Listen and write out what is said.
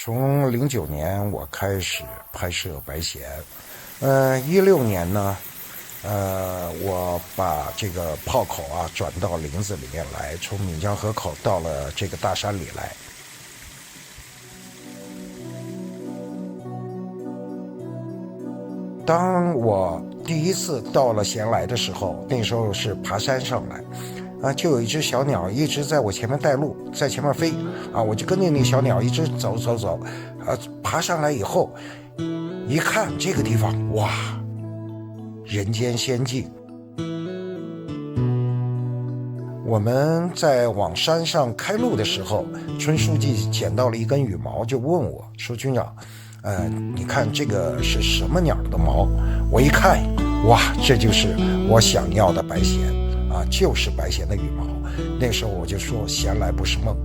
从09年我开始拍摄白蚬，16年呢，我把这个炮口转到林子里面来，从岷江河口到了这个大山里来。当我第一次到了咸来的时候，那时候是爬山上来，就有一只小鸟一直在我前面带路，在前面飞，我就跟着那小鸟一直走，爬上来以后，一看这个地方，哇，人间仙境。我们在往山上开路的时候，村书记捡到了一根羽毛，就问我说：“军长，你看这个是什么鸟的毛？”我一看，哇，这就是我想要的白蚬，就是白蚬的羽毛。那时候我就说，闲来不是梦。